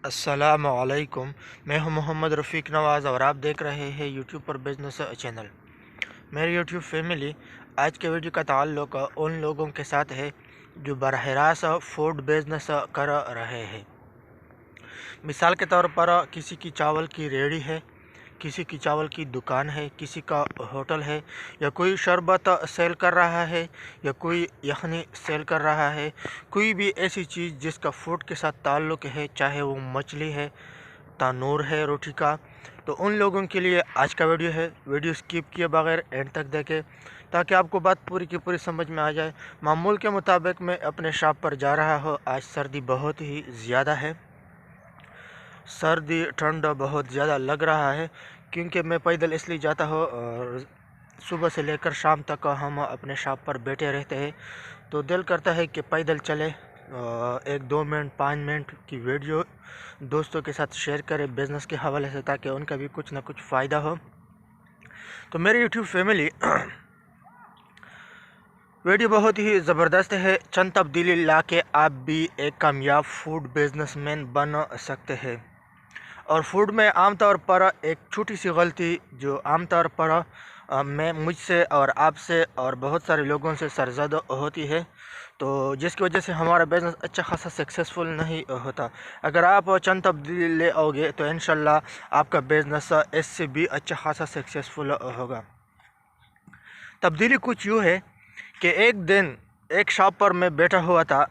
अस्सलामुअलैकुम। मैं हूं मोहम्मद रफ़ीक नवाज़ और आप देख रहे हैं यूट्यूब पर बिज़नेस चैनल। मेरी यूट्यूब फैमिली, आज के वीडियो का ताल्लुक़ उन लोगों के साथ है जो बरह रास्त फूड बिज़नेस कर रहे हैं। मिसाल के तौर पर किसी की चावल की रेहड़ी है, किसी की चावल की दुकान है, किसी का होटल है, या कोई शरबत सेल कर रहा है, या कोई यखनी सेल कर रहा है। कोई भी ऐसी चीज़ जिसका फूड के साथ ताल्लुक़ है, चाहे वो मछली है, तनूर है रोटी का, तो उन लोगों के लिए आज का वीडियो है। वीडियो स्किप किए बगैर एंड तक देखें ताकि आपको बात पूरी की पूरी समझ में आ जाए। मामूल के मुताबिक मैं अपने शॉप पर जा रहा हूँ। आज सर्दी बहुत ही ज़्यादा है, सर्दी ठंड बहुत ज़्यादा लग रहा है, क्योंकि मैं पैदल इसलिए जाता हूँ और सुबह से लेकर शाम तक हम अपने शॉप पर बैठे रहते हैं, तो दिल करता है कि पैदल चले। एक 2 मिनट 5 मिनट की वीडियो दोस्तों के साथ शेयर करें बिज़नेस के हवाले से, ताकि उनका भी कुछ ना कुछ फ़ायदा हो। तो मेरी यूट्यूब फैमिली, वीडियो बहुत ही ज़बरदस्त है। चंद तब्दीली ला के आप भी एक कामयाब फूड बिजनेसमैन बन सकते हैं। और फूड में आमतौर पर एक छोटी सी गलती जो आमतौर पर मैं मुझसे और आपसे और बहुत सारे लोगों से सरजद होती है, तो जिसकी वजह से हमारा बिज़नेस अच्छा खासा सक्सेसफुल नहीं होता। अगर आप चंद तब्दीली ले आओगे तो इंशाल्लाह आपका बिज़नेस इससे भी अच्छा खासा सक्सेसफुल होगा। तब्दीली कुछ यूँ है कि एक दिन एक शॉप पर मैं बैठा हुआ था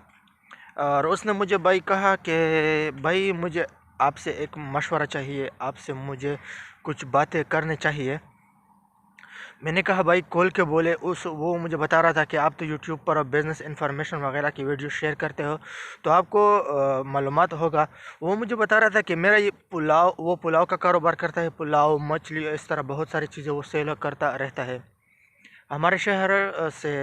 और उसने मुझे भाई कहा कि भाई मुझे आपसे एक मशवरा चाहिए, आपसे मुझे कुछ बातें करने चाहिए। मैंने कहा भाई खोल के बोले। वो मुझे बता रहा था कि आप तो यूट्यूब पर बिज़नेस इन्फॉर्मेशन वगैरह की वीडियो शेयर करते हो, तो आपको मालूमात होगा। वो मुझे बता रहा था कि मेरा ये वो पुलाव का कारोबार करता है, पुलाव मछली इस तरह बहुत सारी चीज़ें वो सेल करता रहता है। हमारे शहर से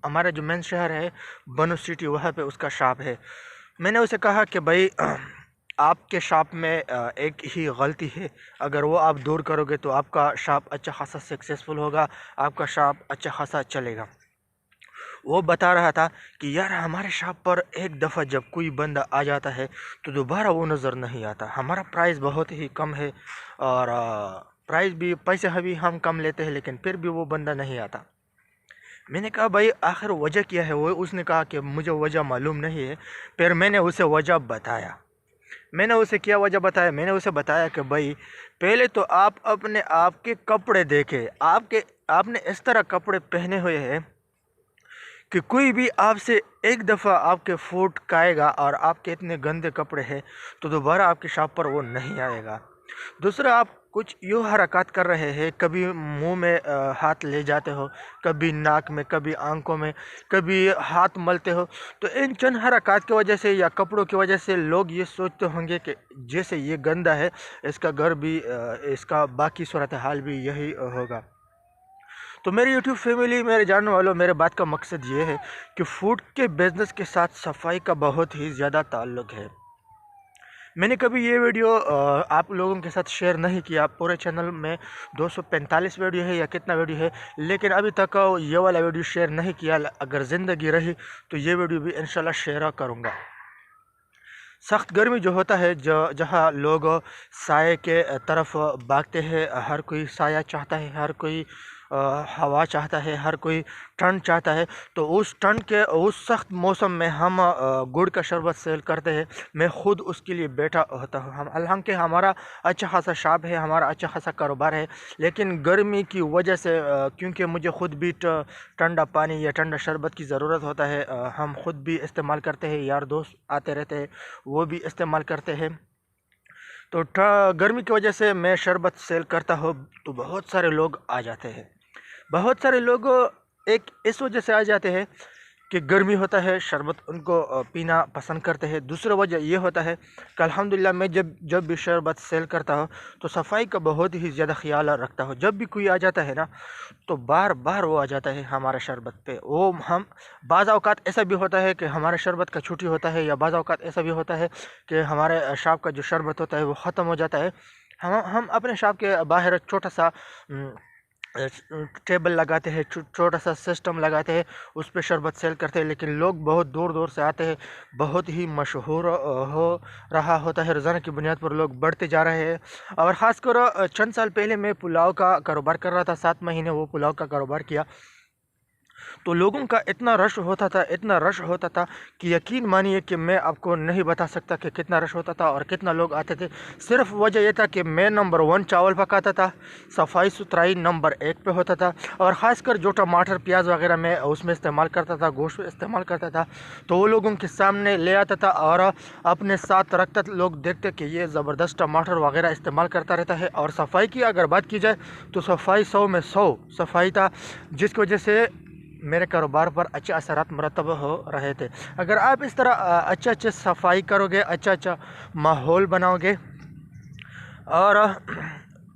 हमारा जो मेन शहर है बनू सिटी, वहाँ पे उसका शॉप है। मैंने उसे कहा कि भाई आपके शॉप में एक ही गलती है, अगर वो आप दूर करोगे तो आपका शॉप अच्छा खासा सक्सेसफुल होगा, आपका शॉप अच्छा खासा चलेगा। वो बता रहा था कि यार हमारे शॉप पर एक दफ़ा जब कोई बंदा आ जाता है तो दोबारा वो नज़र नहीं आता। हमारा प्राइस बहुत ही कम है और प्राइस भी पैसे भी हम कम लेते हैं, लेकिन फिर भी वो बंदा नहीं आता। मैंने कहा भाई आखिर वजह क्या है? वो उसने कहा कि मुझे वजह मालूम नहीं है। फिर मैंने उसे वजह बताया। मैंने उसे क्या वजह बताया? मैंने उसे बताया कि भाई पहले तो आप अपने आप के कपड़े देखें। आपने इस तरह कपड़े पहने हुए हैं कि कोई भी आपसे एक दफ़ा आपके फूट खाएगा और आपके इतने गंदे कपड़े हैं तो दोबारा आपकी शॉप पर वो नहीं आएगा। दूसरा, आप कुछ यूँ हरकत कर रहे हैं, कभी मुंह में हाथ ले जाते हो, कभी नाक में, कभी आंखों में, कभी हाथ मलते हो। तो इन चंद हरकत की वजह से या कपड़ों की वजह से लोग ये सोचते होंगे कि जैसे ये गंदा है, इसका घर भी इसका बाकी सूरत हाल भी यही होगा। तो मेरी यूट्यूब फैमिली, मेरे जानने वालों, मेरे बात का मकसद ये है कि फ़ूड के बिज़नेस के साथ सफाई का बहुत ही ज़्यादा ताल्लुक़ है। मैंने कभी ये वीडियो आप लोगों के साथ शेयर नहीं किया। पूरे चैनल में 245 वीडियो है या कितना वीडियो है, लेकिन अभी तक ये वाला वीडियो शेयर नहीं किया। अगर ज़िंदगी रही तो ये वीडियो भी इंशाल्लाह शेयर करूँगा। सख्त गर्मी जो होता है, जहाँ लोग साए के तरफ भागते हैं, हर कोई साया चाहता है, हर कोई हवा चाहता है, हर कोई ठंड चाहता है। तो उस सख्त मौसम में हम गुड़ का शरबत सेल करते हैं। मैं ख़ुद उसके लिए बैठा होता हूँ। हालांकि हमारा अच्छा खासा शॉप है, हमारा अच्छा खासा कारोबार है, लेकिन गर्मी की वजह से क्योंकि मुझे ख़ुद भी ठंडा पानी या ठंडा शरबत की ज़रूरत होता है, हम ख़ुद भी इस्तेमाल करते हैं, यार दोस्त आते रहते हैं वो भी इस्तेमाल करते हैं। तो गर्मी की वजह से मैं शरबत सेल करता हूँ, तो बहुत सारे लोग आ जाते हैं। बहुत सारे लोग एक इस वजह से आ जाते हैं कि गर्मी होता है, शरबत उनको पीना पसंद करते हैं। दूसरा वजह ये होता है कि अल्हम्दुलिल्लाह मैं जब भी शरबत सेल करता हूँ तो सफाई का बहुत ही ज़्यादा ख्याल रखता हूँ। जब भी कोई आ जाता है ना, तो बार बार वो आ जाता है हमारे शरबत पे। वो हम बाज़ औक़ात ऐसा भी होता है कि हमारे शरबत का छुट्टी होता है, या बाज़ औक़ात ऐसा भी होता है कि हमारे शॉप का जो शरबत होता है वो ख़त्म हो जाता है। हम अपने शॉप के बाहर छोटा सा टेबल लगाते हैं, छोटा सा सिस्टम लगाते हैं, उस पे शरबत सेल करते हैं, लेकिन लोग बहुत दूर दूर से आते हैं। बहुत ही मशहूर हो रहा होता है, रोज़ाना की बुनियाद पर लोग बढ़ते जा रहे हैं। और ख़ासकर चंद साल पहले मैं पुलाव का कारोबार कर रहा था, 7 महीने वो पुलाव का कारोबार किया, तो लोगों का इतना रश होता था, इतना रश होता था कि यकीन मानिए कि मैं आपको नहीं बता सकता कि कितना रश होता था और कितना लोग आते थे। सिर्फ वजह यह था कि मैं नंबर 1 चावल पकाता था, सफाई सुथराई नंबर 1 पे होता था, और ख़ासकर जो टमाटर प्याज वगैरह मैं उसमें इस्तेमाल करता था, गोश्त इस्तेमाल करता था, तो वो लोगों के सामने ले आता था और अपने साथ रखता था। लोग देखते कि ये ज़बरदस्त टमाटर वगैरह इस्तेमाल करता रहता है। और सफाई की अगर बात की जाए तो सफाई 100 में 100 सफाई था, जिसकी वजह से मेरे कारोबार पर अच्छे असरात मरतब हो रहे थे। अगर आप इस तरह अच्छे सफाई करोगे, अच्छा माहौल बनाओगे और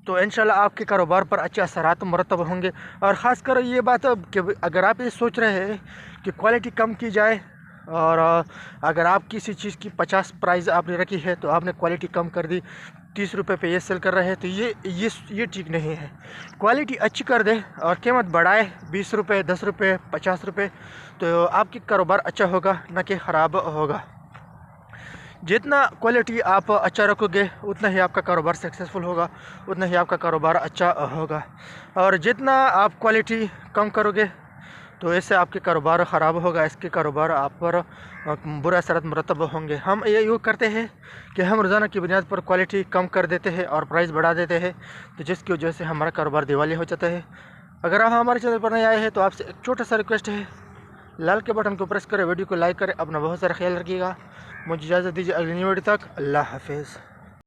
तो इंशाल्लाह आपके कारोबार पर अच्छे असरात मरतब होंगे। और ख़ासकर ये बात कि अगर आप ये सोच रहे हैं कि क्वालिटी कम की जाए, और अगर आप किसी चीज़ की 50 प्राइस आपने रखी है तो आपने क्वालिटी कम कर दी, 30 रुपये पे ये सेल कर रहे हैं, तो ये ठीक नहीं है। क्वालिटी अच्छी कर दे और कीमत बढ़ाए 20 रुपये, 10 रुपये, 50 रुपये, तो आपकी कारोबार अच्छा होगा, न कि ख़राब होगा। जितना क्वालिटी आप अच्छा रखोगे उतना ही आपका कारोबार सक्सेसफुल होगा, उतना ही आपका कारोबार अच्छा होगा। और जितना आप क्वालिटी कम करोगे तो इससे आपके कारोबार ख़राब होगा, इसके कारोबार आप पर बुरा असरत मरतब होंगे। हम ये यूँ करते हैं कि हम रोज़ाना की बुनियाद पर क्वालिटी कम कर देते हैं और प्राइस बढ़ा देते हैं, तो जिसकी वजह से हमारा कारोबार दिवालिया हो जाता है। अगर आप हमारे चैनल पर नए आए हैं तो आपसे एक छोटा सा रिक्वेस्ट है, लाल के बटन को प्रेस करें, वीडियो को लाइक करें, अपना बहुत सारा ख्याल रखिएगा। मुझे इजाज़त दीजिए, अगली वीडियो तक, अल्लाह हाफिज़।